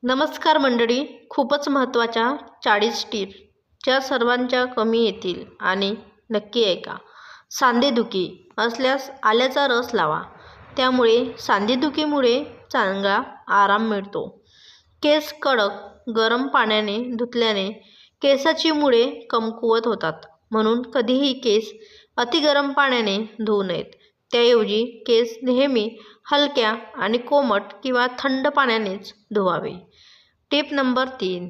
नमस्कार मंडळी. खूपच महत्त्वाच्या 40 टिप्स ज्या सर्वांच्या कमी येतील आणि नक्की ऐका. सांधेदुखी असल्यास आल्याचा रस लावा. त्यामुळे सांधेदुखीमुळे चांगला आराम मिळतो. केस कडक गरम पाण्याने धुतल्याने केसाची मुळे कमकुवत होतात. म्हणून कधीही केस अति गरम पाण्याने धुवू नयेत. त्याऐवजी केस नेहमी हलक्या आणि कोमट किंवा थंड पाण्यानेच धुवावे. Tip number 3.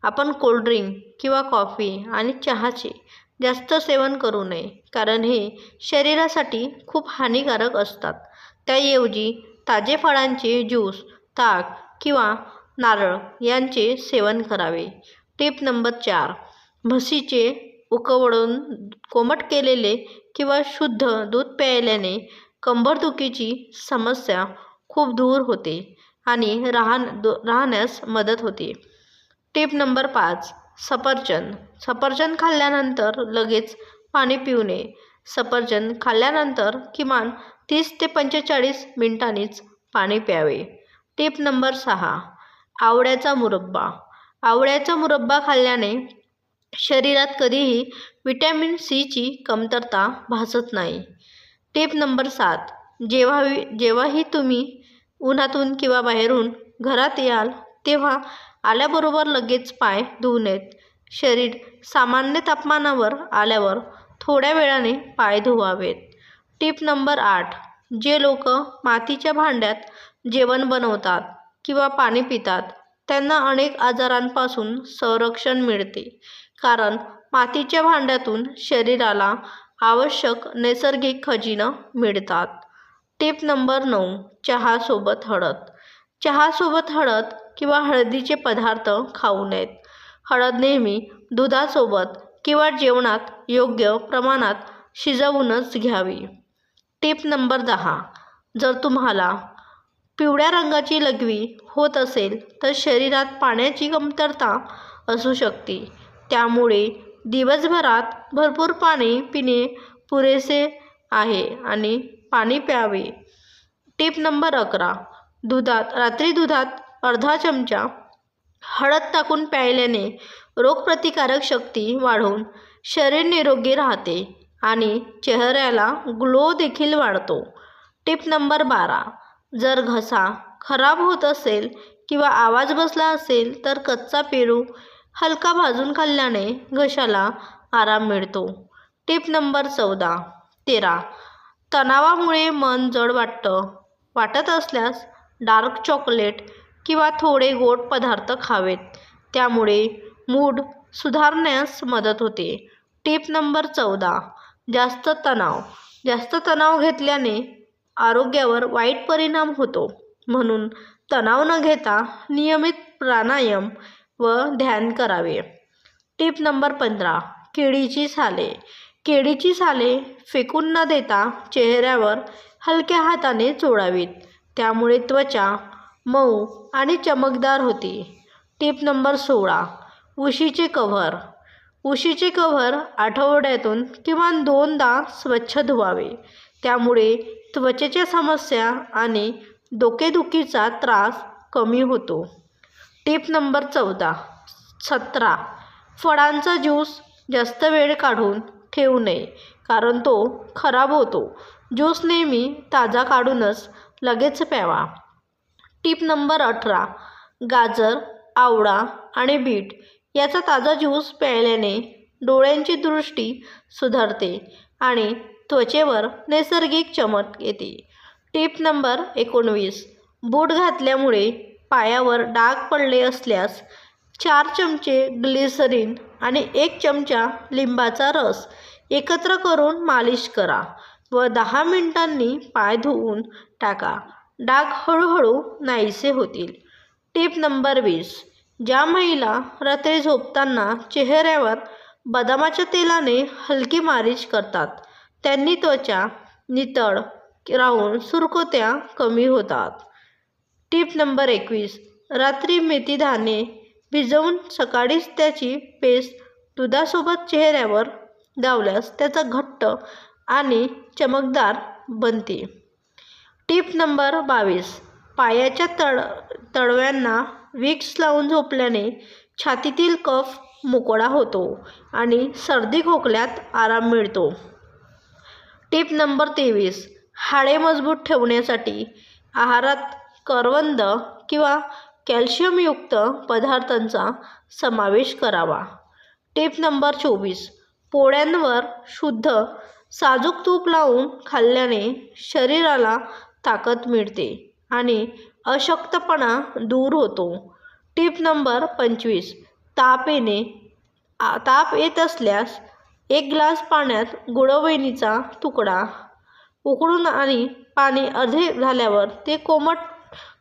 आपण कोल्ड्रिंक किंवा कॉफी आणि चहाचे जास्त सेवन करू नये, कारण हे शरीरासाठी खूप हानिकारक असतात. त्याऐवजी ताजे फळांचे ज्यूस, ताक किंवा नारळ यांचे सेवन करावे. Tip number 4. म्हशीचे उकळवून कोमट केलेले किंवा शुद्ध दूध प्यायल्याने कंबरदुखीची समस्या खूप दूर होते आणि राहण्यास मदत होते. Tip number 5. सफरचंद खाल्ल्यानंतर लगेच पाणी पिऊ नये. सफरचंद खाल्ल्यानंतर किमान 30 ते 45 मिनिटांनीच पाणी प्यावे. Tip number 6. आवळ्याचा मुरब्बा. आवळ्याचा मुरब्बा खाल्ल्याने शरीरात कधीही व्हिटॅमिन सीची कमतरता भासत नाही. Tip number 7. जेव्हाही तुम्ही उन्हातून किंवा बाहेरून घरात याल तेव्हा आल्याबरोबर लगेच पाय धुवू नयेत. शरीर सामान्य तापमानावर आल्यावर थोड्या वेळाने पाय धुवावेत. Tip number 8. जे लोक मातीच्या भांड्यात जेवण बनवतात किंवा पाणी पितात त्यांना अनेक आजारांपासून संरक्षण मिळते, कारण मातीच्या भांड्यातून शरीराला आवश्यक नैसर्गिक खनिजे मिळतात. Tip number 9. चहासोबत हळद. चहासोबत हळद किंवा हळदीचे पदार्थ खाऊ नयेत. हळद नेहमी दुधासोबत किंवा जेवणात योग्य प्रमाणात शिजवूनच घ्यावी. Tip number 10. जर तुम्हाला पिवळ्या रंगाची लघवी होत असेल तर शरीरात पाण्याची कमतरता असू शकते. त्यामुळे दिवसभरात भरपूर पाणी पिणे पुरेसे आहे आणि पाणी प्यावे. Tip number 11. रात्री दुधात अर्धा चमचा हळद टाकून प्यायल्याने रोगप्रतिकारक शक्ती वाढून शरीर निरोगी राहते आणि चेहऱ्याला ग्लो देखील वाढतो. Tip number 12. जर घसा खराब होत असेल किंवा आवाज बसला असेल तर कच्चा पेरू हलका भाजून खाल्ल्याने घशाला आराम मिळतो. Tip number 13. तणावामुळे मन जड वाटत असल्यास डार्क चॉकलेट किंवा थोडे गोड पदार्थ खावेत. त्यामुळे मूड सुधारण्यास मदत होते. Tip number 14. जास्त तणाव घेतल्याने आरोग्यावर वाईट परिणाम होतो. म्हणून तणाव न घेता नियमित प्राणायाम व ध्यान करावे. Tip number 15. केळीची साले फेकून न देता चेहऱ्यावर हलक्या हाताने चोळावीत. त्यामुळे त्वचा मऊ आणि चमकदार होते. Tip number 16. उशीचे कव्हर आठवड्यातून किमान 2दा स्वच्छ धुवावे. त्यामुळे त्वचेच्या समस्या आणि डोकेदुखीचा त्रास कमी होतो. Tip number 17. फळांचा ज्यूस जास्त वेळ काढून ठेवू नये, कारण तो खराब होतो. ज्यूस नेहमी ताजा काढूनच लगेच प्यावा. Tip number 18. गाजर, आवळा आणि बीट याचा ताजा ज्यूस प्यायल्याने डोळ्यांची दृष्टी सुधारते आणि त्वचेवर नैसर्गिक चमक येते. Tip number 19. बूट घातल्यामुळे पायावर डाग पडले असल्यास 4 चमचे ग्लिसरीन आणि 1 चमचा लिंबाचा रस एकत्र करून मालिश करा व 10 मिनिटांनी पाय धुवून टाका. डाग हळूहळू नाहीसे होतील. Tip number 20. ज्या महिला रात्री झोपताना चेहऱ्यावर बदामाच्या तेलाने हलकी मालिश करतात त्यांनी त्वचा नितळ राहून सुरकुत्या कमी होतात. Tip number 21. रात्री मेथीदाणे भिजवून सकाळीच त्याची पेस्ट दुधासोबत चेहऱ्यावर लावल्यास त्याचा घट्ट आणि चमकदार बनते. Tip number 22. पायाच्या तळव्यांना विक्स लावून झोपल्याने छातीतील कफ मोकळा होतो आणि सर्दी खोकल्यात आराम मिळतो. Tip number 23. हाडे मजबूत ठेवण्यासाठी आहारात करवंद किंवा कॅल्शियमयुक्त पदार्थांचा समावेश करावा. Tip number 24. पोळ्यांवर शुद्ध साजूक तूप लावून खाल्ल्याने शरीराला ताकद मिळते आणि अशक्तपणा दूर होतो. Tip number 25. ताप येत असल्यास 1 ग्लास पाण्यात गुळवणीचा तुकडा उकळून आणि पाणी अर्धे झाल्यावर ते कोमट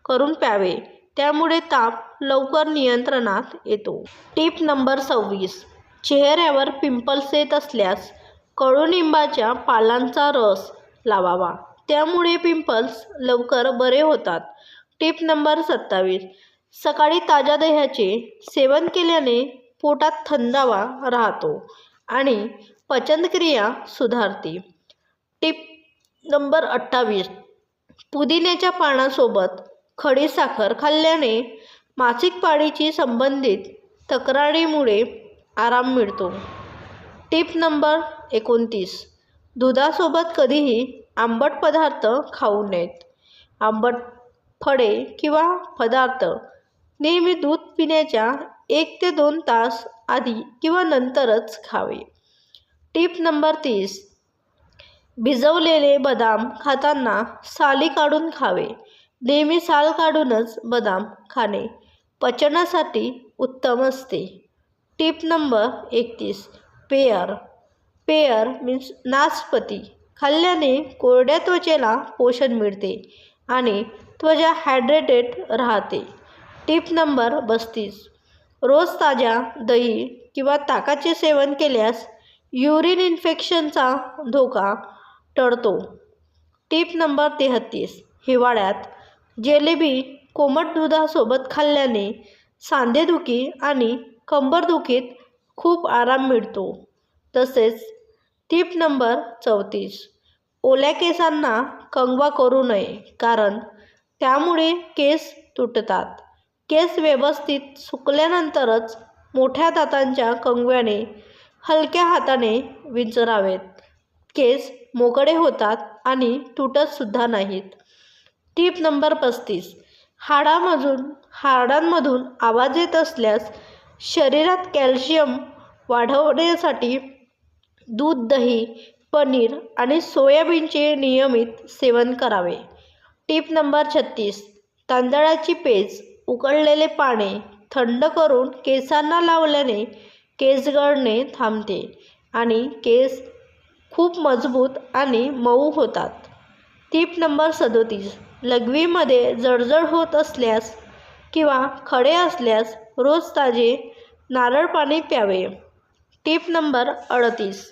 करून प्यावे. त्यामुळे ताप लवकर नियंत्रणात येतो. Tip number 26. चेहऱ्यावर पिंपल्स येत असल्यास कडुनिंबाच्या पालांचा रस लावावा. त्यामुळे पिंपल्स लवकर बरे होतात. Tip number 27. सकाळी ताज्या दह्याचे सेवन केल्याने पोटात थंडावा राहतो आणि पचनक्रिया सुधारते. Tip number 28. पुदिन्याच्या पानासोबत खडीसाखर खाल्ल्याने मासिक पाळीशी संबंधित तक्रारीमुळे आराम मिळतो. Tip number 29. दुधासोबत कधीही आंबट पदार्थ खाऊ नयेत. आंबट फळे किंवा पदार्थ नेहमी दूध पिण्याच्या 1 ते 2 तास आधी किंवा नंतरच खावे. Tip number 30. भिजवलेले बदाम खाताना साली काढून खावे. नेहमी साल काढूनच बदाम खाणे पचनासाठी उत्तम असते. Tip number 31. पेयर मीन्स नासपती खाल्ल्याने कोरड्या त्वचेला पोषण मिळते आणि त्वचा हायड्रेटेड राहते. Tip number 32. रोज ताज्या दही किंवा ताकाचे सेवन केल्यास युरिन इन्फेक्शनचा धोका टळतो. Tip number 33. हिवाळ्यात जिलेबी कोमट दुधासोबत खाल्ल्याने सांधेदुखी आणि कंबरदुखीत खूप आराम मिळतो. तसेच टिप नंबर 34. ओल्या केसांना कंगवा करू नये, कारण त्यामुळे केस तुटतात. केस व्यवस्थित सुकल्यानंतरच मोठ्या दातांच्या कंगव्याने हलक्या हाताने विंचरावेत. केस मोकळे होतात आणि तुटतसुद्धा नाहीत. Tip number 35. हाडांमधून आवाज येत असल्यास शरीरात कॅल्शियम वाढवण्यासाठी दूध, दही, पनीर आणि सोयाबीनचे नियमित सेवन करावे. Tip number 36. तांदळाची पेज उकळलेले पाणी थंड करून केसांना लावल्याने केस गळणे थांबते आणि केस खूप मजबूत आणि मऊ होतात. Tip number 37. लघवीमध्ये जळजळ होत असल्यास किंवा खडे असल्यास रोज ताजे नारळ पाणी प्यावे. Tip number 38.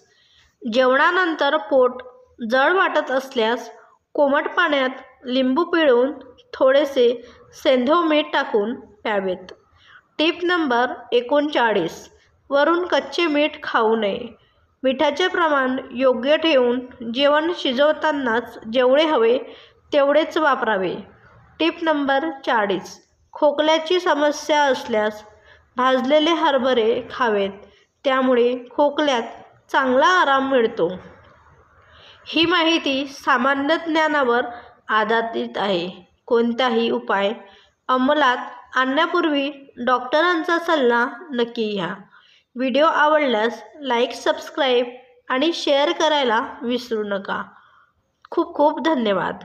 जेवणानंतर पोट जड वाटत असल्यास कोमट पाण्यात लिंबू पिळून थोडेसे सैंधव मीठ टाकून प्यावेत. Tip number 39. वरून कच्चे मीठ खाऊ नये. मिठाचे प्रमाण योग्य ठेवून जेवण शिजवतानाच जेवढे हवे तेवढेच वापरावे. Tip number 40. खोकल्याची समस्या असल्यास भाजलेले हरभरे खावेत. त्यामुळे खोकल्यात चांगला आराम मिळतो. ही माहिती सामान्य ज्ञानावर आधारित आहे. कोणताही उपाय अंमलात आणण्यापूर्वी डॉक्टरांचा सल्ला नक्की घ्या. व्हिडिओ आवडल्यास लाईक, सबस्क्राईब आणि शेअर करायला विसरू नका. खूप खूप धन्यवाद.